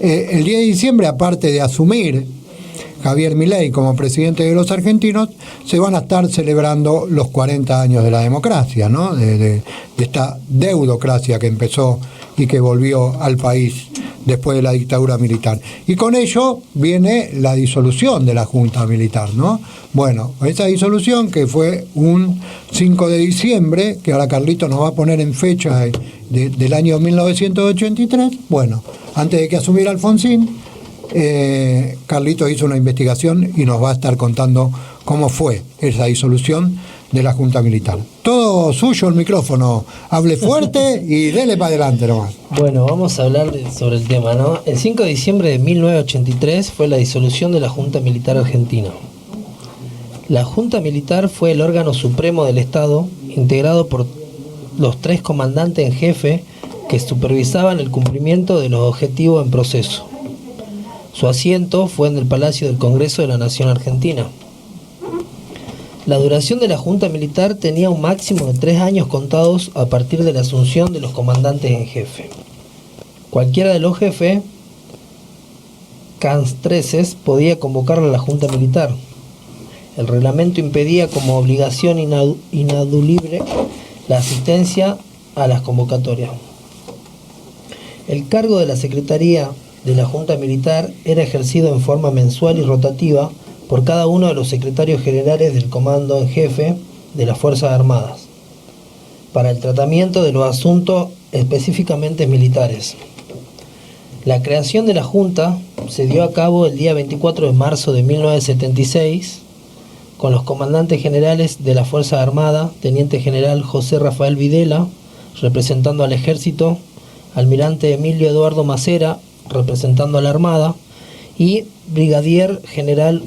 El 10 de diciembre, aparte de asumir Javier Milei como presidente de los argentinos, se van a estar celebrando los 40 años de la democracia, ¿no? De esta deudocracia que empezó y que volvió al país después de la dictadura militar. Y con ello viene la disolución de la Junta Militar, ¿no? Bueno, esa disolución, que fue un 5 de diciembre, que ahora Carlito nos va a poner en fecha del año 1983, bueno, antes de que asumiera Alfonsín, Carlito hizo una investigación y nos va a estar contando cómo fue esa disolución de la Junta Militar. Todo suyo el micrófono, hable fuerte y dele para adelante nomás. Bueno, vamos a hablar sobre el tema, ¿no? El 5 de diciembre de 1983 fue la disolución de la Junta Militar Argentina. La Junta Militar fue el órgano supremo del Estado, integrado por los 3 comandantes en jefe que supervisaban el cumplimiento de los objetivos en proceso. Su asiento fue en el Palacio del Congreso de la Nación Argentina. La duración de la Junta Militar tenía un máximo de 3 años contados a partir de la asunción de los comandantes en jefe. Cualquiera de los jefes castrenses podía convocar a la Junta Militar. El reglamento impedía como obligación inadulible la asistencia a las convocatorias. El cargo de la Secretaría de la Junta Militar era ejercido en forma mensual y rotativa por cada uno de los secretarios generales del Comando en Jefe de las Fuerzas Armadas, para el tratamiento de los asuntos específicamente militares. La creación de la Junta se dio a cabo el día 24 de marzo de 1976, con los comandantes generales de la Fuerza Armada, Teniente General José Rafael Videla, representando al Ejército, Almirante Emilio Eduardo Macera, representando a la Armada, y Brigadier General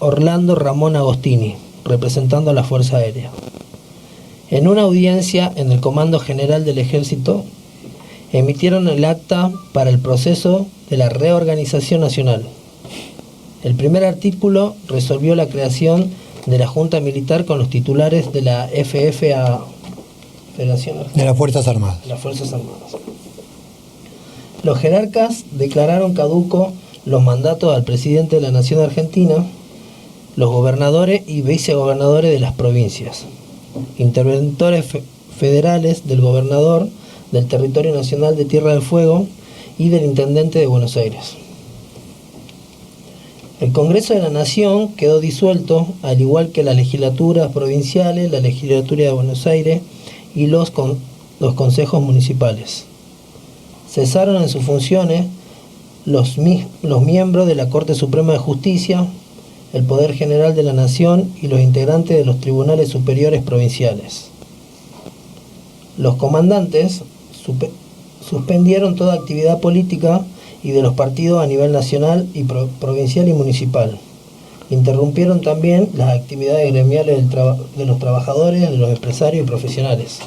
Orlando Ramón Agostini, representando a la Fuerza Aérea. En una audiencia en el Comando General del Ejército, emitieron el acta para el proceso de la reorganización nacional. El primer artículo resolvió la creación de la Junta Militar con los titulares de la FFA, Federación de las Fuerzas Armadas. Las Fuerzas Armadas. Los jerarcas declararon caduco los mandatos al presidente de la Nación Argentina, los gobernadores y vicegobernadores de las provincias, interventores federales del gobernador del territorio nacional de Tierra del Fuego y del intendente de Buenos Aires. El Congreso de la Nación quedó disuelto, al igual que las legislaturas provinciales, la legislatura de Buenos Aires y los consejos municipales. Cesaron en sus funciones los miembros de la Corte Suprema de Justicia, el Poder General de la Nación y los integrantes de los tribunales superiores provinciales. Los comandantes suspendieron toda actividad política y de los partidos a nivel nacional y provincial y municipal. Interrumpieron también las actividades gremiales de los trabajadores, de los empresarios y profesionales.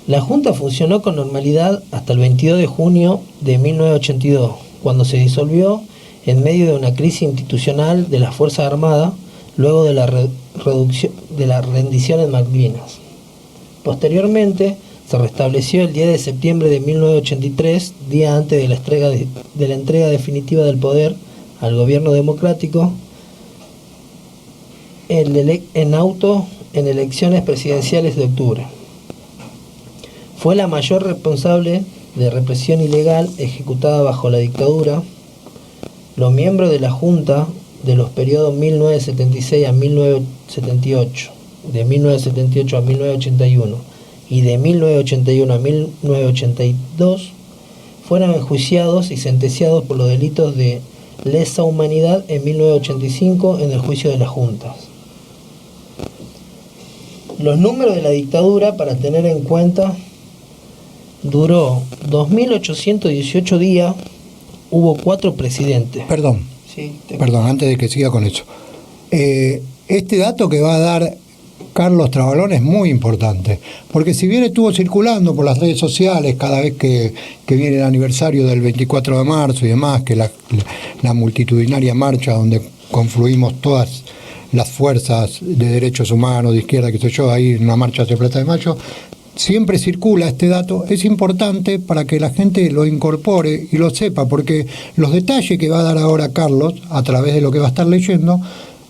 La Junta funcionó con normalidad hasta el 22 de junio de 1982, cuando se disolvió en medio de una crisis institucional de las Fuerzas Armadas, luego de la rendición en Malvinas. Posteriormente, se restableció el 10 de septiembre de 1983, día antes de la entrega definitiva del poder al gobierno democrático, en elecciones presidenciales de octubre. Fue la mayor responsable de represión ilegal ejecutada bajo la dictadura. Los miembros de la Junta de los periodos 1976 a 1978, de 1978 a 1981 y de 1981 a 1982 fueron enjuiciados y sentenciados por los delitos de lesa humanidad en 1985 en el juicio de las juntas. Los números de la dictadura, para tener en cuenta, duró 2.818 días, hubo 4 presidentes. Perdón, antes de que siga con eso. Este dato que va a dar Carlos Trabalón es muy importante, porque si bien estuvo circulando por las redes sociales cada vez que viene el aniversario del 24 de marzo y demás, que la multitudinaria marcha donde confluimos todas las fuerzas de derechos humanos, de izquierda, qué sé yo, ahí en una marcha hacia Plaza de Mayo, siempre circula este dato, es importante para que la gente lo incorpore y lo sepa, porque los detalles que va a dar ahora Carlos, a través de lo que va a estar leyendo,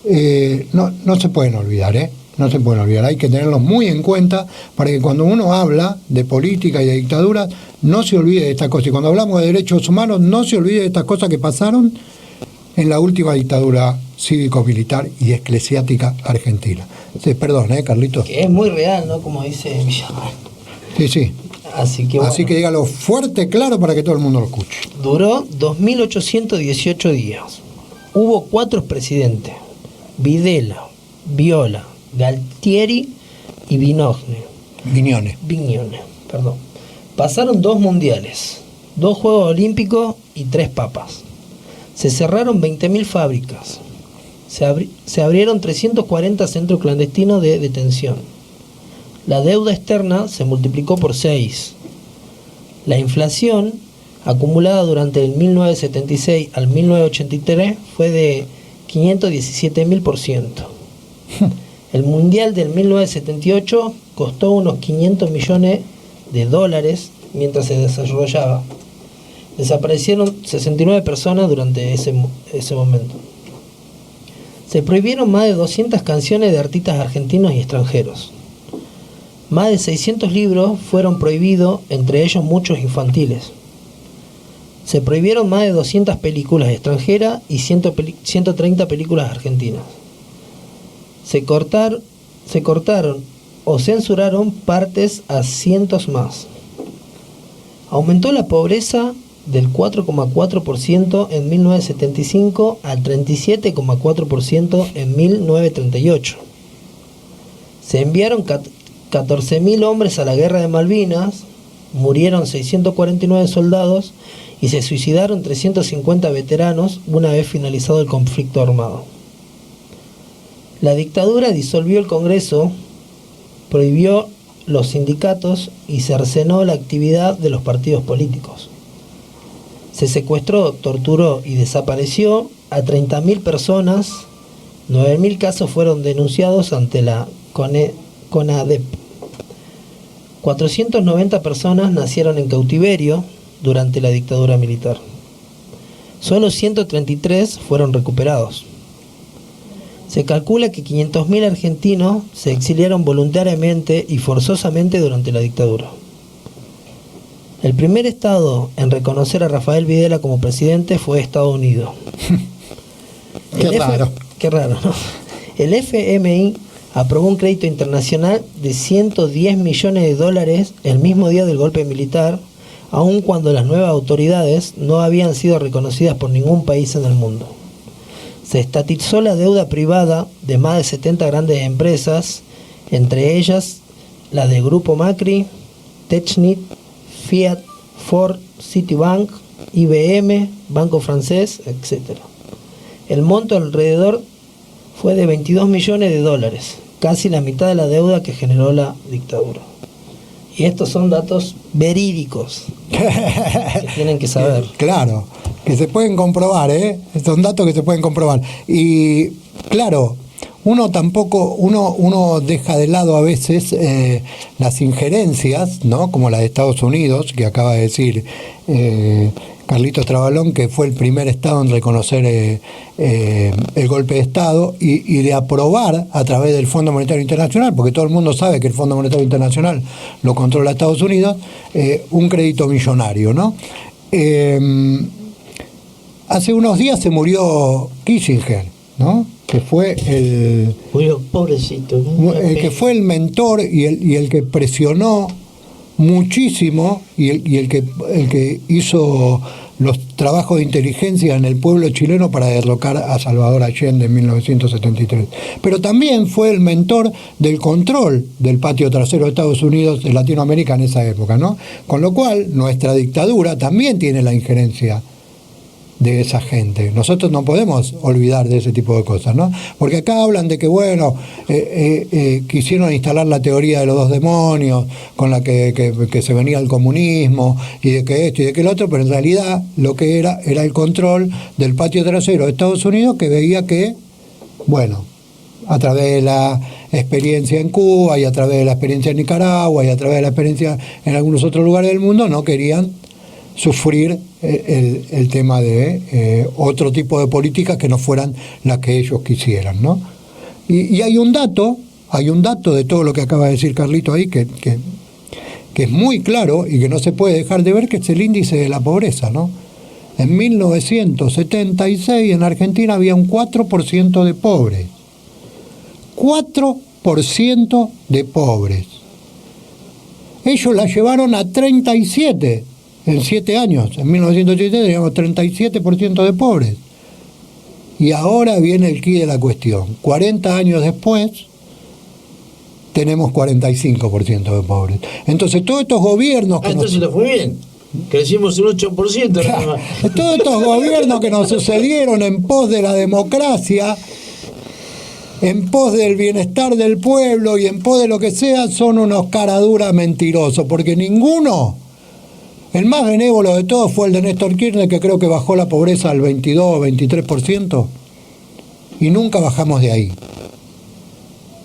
no se pueden olvidar, no se pueden olvidar, hay que tenerlos muy en cuenta para que cuando uno habla de política y de dictadura, no se olvide de estas cosas, y cuando hablamos de derechos humanos, no se olvide de estas cosas que pasaron en la última dictadura cívico-militar y eclesiástica argentina. Sí, perdón, Carlitos. Que es muy real, ¿no? Como dice Villarreal. Sí. Así que dígalo fuerte, claro, para que todo el mundo lo escuche. Duró 2.818 días. Hubo 4 presidentes: Videla, Viola, Galtieri y Vignone. Pasaron 2 mundiales, 2 Juegos Olímpicos y 3 papas. Se cerraron 20.000 fábricas. Se abrieron 340 centros clandestinos de detención. La deuda externa se multiplicó por 6. La inflación acumulada durante el 1976 al 1983 fue de 517.000%. El mundial del 1978 costó unos 500 millones de dólares mientras se desarrollaba. Desaparecieron 69 personas durante ese momento. Se prohibieron más de 200 canciones de artistas argentinos y extranjeros. Más de 600 libros fueron prohibidos, entre ellos muchos infantiles. Se prohibieron más de 200 películas extranjeras y 130 películas argentinas. Se cortaron o censuraron partes a cientos más. Aumentó la pobreza del 4,4% en 1975 al 37,4% en 1938. Se enviaron 14.000 hombres a la guerra de Malvinas, murieron 649 soldados y se suicidaron 350 veteranos una vez finalizado el conflicto armado. La dictadura disolvió el Congreso, prohibió los sindicatos y cercenó la actividad de los partidos políticos. Se secuestró, torturó y desapareció a 30.000 personas. 9.000 casos fueron denunciados ante la CONADEP. 490 personas nacieron en cautiverio durante la dictadura militar. Solo 133 fueron recuperados. Se calcula que 500.000 argentinos se exiliaron voluntariamente y forzosamente durante la dictadura. El primer estado en reconocer a Rafael Videla como presidente fue Estados Unidos. Qué raro, ¿no? El FMI aprobó un crédito internacional de 110 millones de dólares el mismo día del golpe militar, aun cuando las nuevas autoridades no habían sido reconocidas por ningún país en el mundo. Se estatizó la deuda privada de más de 70 grandes empresas, entre ellas la de Grupo Macri, Technip, Fiat, Ford, Citibank, IBM, Banco Francés, etc. El monto alrededor fue de 22 millones de dólares, casi la mitad de la deuda que generó la dictadura. Y estos son datos verídicos que tienen que saber. Claro, que se pueden comprobar, son datos que se pueden comprobar. Y claro, uno deja de lado a veces las injerencias, ¿no? Como la de Estados Unidos, que acaba de decir Carlitos Travalón, que fue el primer estado en reconocer el golpe de Estado y de aprobar a través del Fondo Monetario Internacional, porque todo el mundo sabe que el Fondo Monetario Internacional lo controla Estados Unidos, un crédito millonario, ¿no? Hace unos días se murió Kissinger, ¿no? Que fue pobrecito, que fue el mentor y el que presionó muchísimo y el que hizo los trabajos de inteligencia en el pueblo chileno para derrocar a Salvador Allende en 1973. Pero también fue el mentor del control del patio trasero de Estados Unidos de Latinoamérica en esa época, ¿no? Con lo cual, nuestra dictadura también tiene la injerencia de esa gente. Nosotros no podemos olvidar de ese tipo de cosas, ¿no? Porque acá hablan de que, bueno, quisieron instalar la teoría de los dos demonios, con la que se venía el comunismo, y de que esto y de que el otro, pero en realidad lo que era el control del patio trasero de Estados Unidos, que veía que, bueno, a través de la experiencia en Cuba y a través de la experiencia en Nicaragua y a través de la experiencia en algunos otros lugares del mundo, no querían sufrir el tema de otro tipo de políticas que no fueran las que ellos quisieran, ¿no? Y hay un dato de todo lo que acaba de decir Carlito ahí, que es muy claro y que no se puede dejar de ver, que es el índice de la pobreza, ¿no? En 1976 en Argentina había un 4% de pobres. 4% de pobres. Ellos la llevaron a 37 en 7 años. En 1987 teníamos 37% de pobres. Y ahora viene el quid de la cuestión. 40 años después tenemos 45% de pobres. Entonces todos estos gobiernos que entonces le fue bien. Crecimos un 8%. Claro, todos estos gobiernos que nos sucedieron en pos de la democracia, en pos del bienestar del pueblo y en pos de lo que sea, son unos caraduras mentirosos, porque ninguno, el más benévolo de todos fue el de Néstor Kirchner, que creo que bajó la pobreza al 22 o 23%, y nunca bajamos de ahí.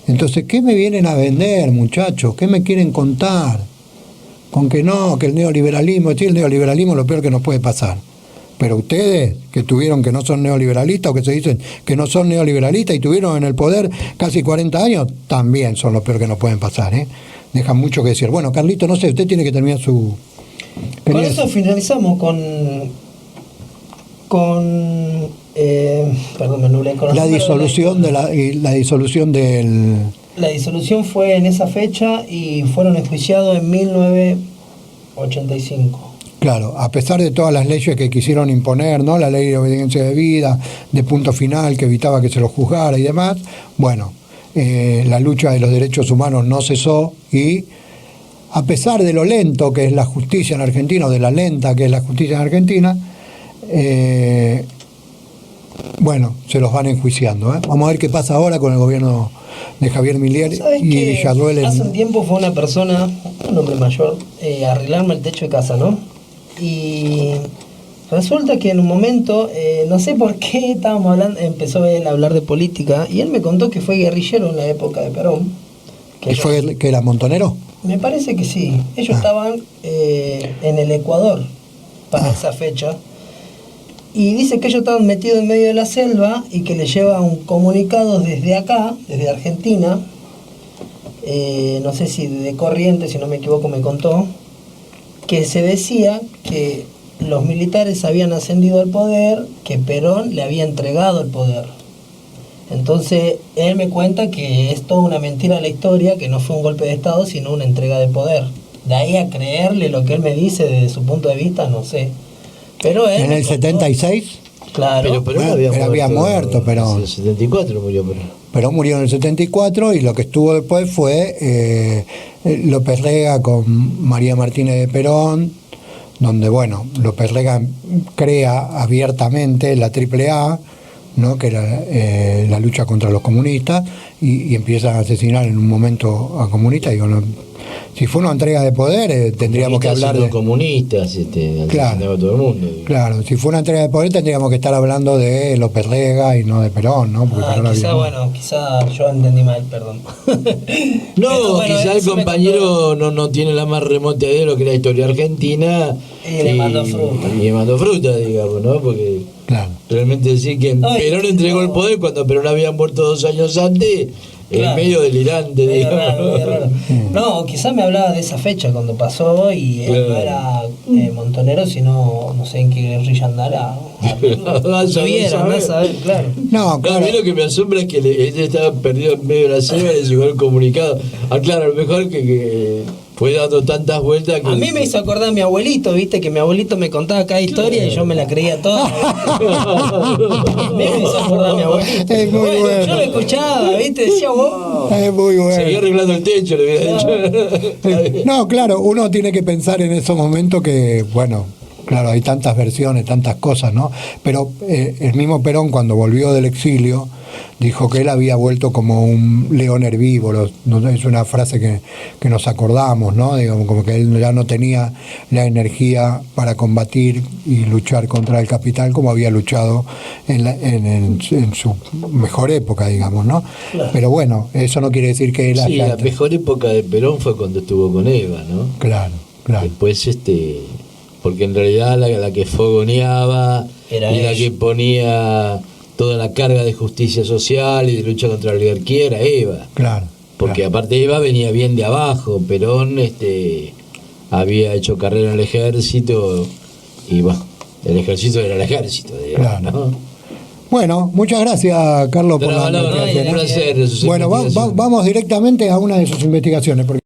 Entonces, ¿qué me vienen a vender, muchachos? ¿Qué me quieren contar? Con que no, que el neoliberalismo, sí, el neoliberalismo es lo peor que nos puede pasar. Pero ustedes, que tuvieron que no son neoliberalistas, o que se dicen que no son neoliberalistas y tuvieron en el poder casi 40 años, también son lo peor que nos pueden pasar, ¿eh? Dejan mucho que decir. Bueno, Carlito, no sé, usted tiene que terminar su... Con eso finalizamos con perdón, me nublé, con la disolución la disolución del... La disolución fue en esa fecha y fueron enjuiciados en 1985. Claro, a pesar de todas las leyes que quisieron imponer, ¿no? La ley de obediencia debida, de punto final, que evitaba que se los juzgara y demás, bueno, la lucha de los derechos humanos no cesó y a pesar de lo lento que es la justicia en Argentina, o de la lenta que es la justicia en Argentina, bueno, se los van enjuiciando, ¿eh? Vamos a ver qué pasa ahora con el gobierno de Javier Milei y Villarruel. Hace un tiempo fue una persona, un hombre mayor, a arreglarme el techo de casa, ¿no? Y resulta que en un momento, no sé por qué estábamos hablando, empezó él a hablar de política, y él me contó que fue guerrillero en la época de Perón. ¿Que era montonero? Me parece que sí. Ellos estaban en el Ecuador para esa fecha. Y dice que ellos estaban metidos en medio de la selva y que le lleva un comunicado desde acá, desde Argentina, no sé si de Corrientes, si no me equivoco, me contó, que se decía que los militares habían ascendido al poder, que Perón le había entregado el poder. Entonces, él me cuenta que es toda una mentira de la historia, que no fue un golpe de Estado, sino una entrega de poder. De ahí a creerle lo que él me dice desde su punto de vista, no sé. Pero él ¿En el 76? Claro. Pero bueno, había muerto, pero... En el 74 murió Perón. Perón murió en el 74 y lo que estuvo después fue López Rega con María Martínez de Perón, donde, bueno, López Rega crea abiertamente la AAA, ¿no? Que era la lucha contra los comunistas, y empiezan a asesinar en un momento a comunistas. Digo, no, si fue una entrega de poder, tendríamos que hablar de comunistas, claro, a todo el mundo. Digo. Claro, si fue una entrega de poder tendríamos que estar hablando de López Rega y no de Perón, ¿no? Porque quizá yo entendí mal, perdón. No, bueno, quizá el compañero no tiene la más remota idea de lo que es la historia argentina. Y le mandó fruta. Y le mandó fruta, digamos, ¿no? Porque claro, realmente decir que Perón entregó el poder cuando Perón había muerto 2 años antes, claro, es medio delirante, medio digamos. raro. No, quizás me hablaba de esa fecha cuando pasó y él no era montonero, sino no sé en qué guerrilla andara. Claro. No, claro. A mí lo que me asombra es que él estaba perdido en medio de la selva y le llegó el comunicado. Claro, a lo mejor que fue dando tantas vueltas que... A mí me hizo acordar a mi abuelito, viste, que mi abuelito me contaba cada historia y yo me la creía toda. A mí me hizo acordar a mi abuelito. Es muy bueno. Yo lo escuchaba, viste, decía vos. Es muy bueno. Seguía arreglando el techo, le hubiera dicho. No, claro, uno tiene que pensar en esos momentos que, bueno, Claro, hay tantas versiones, tantas cosas, ¿no? Pero el mismo Perón, cuando volvió del exilio, dijo que él había vuelto como un león herbívoro. Es una frase que nos acordamos, ¿no? Digamos, como que él ya no tenía la energía para combatir y luchar contra el capital como había luchado en su mejor época, digamos, ¿no? Claro. Pero bueno, eso no quiere decir que él Sí, haya... la mejor época de Perón fue cuando estuvo con Eva, ¿no? Claro, claro. Después, porque en realidad la que fogoneaba Era y la ella. que ponía toda la carga de justicia social y de lucha contra la oligarquía era Eva. Claro. Porque claro. aparte Eva venía bien de abajo. Perón había hecho carrera en el ejército y bueno, el ejército era el ejército, digamos, Claro. ¿no? Bueno, muchas gracias, Carlos, por Pero, la no, investigación. un placer. sus Bueno, investigaciones. vamos directamente a una de sus investigaciones. Porque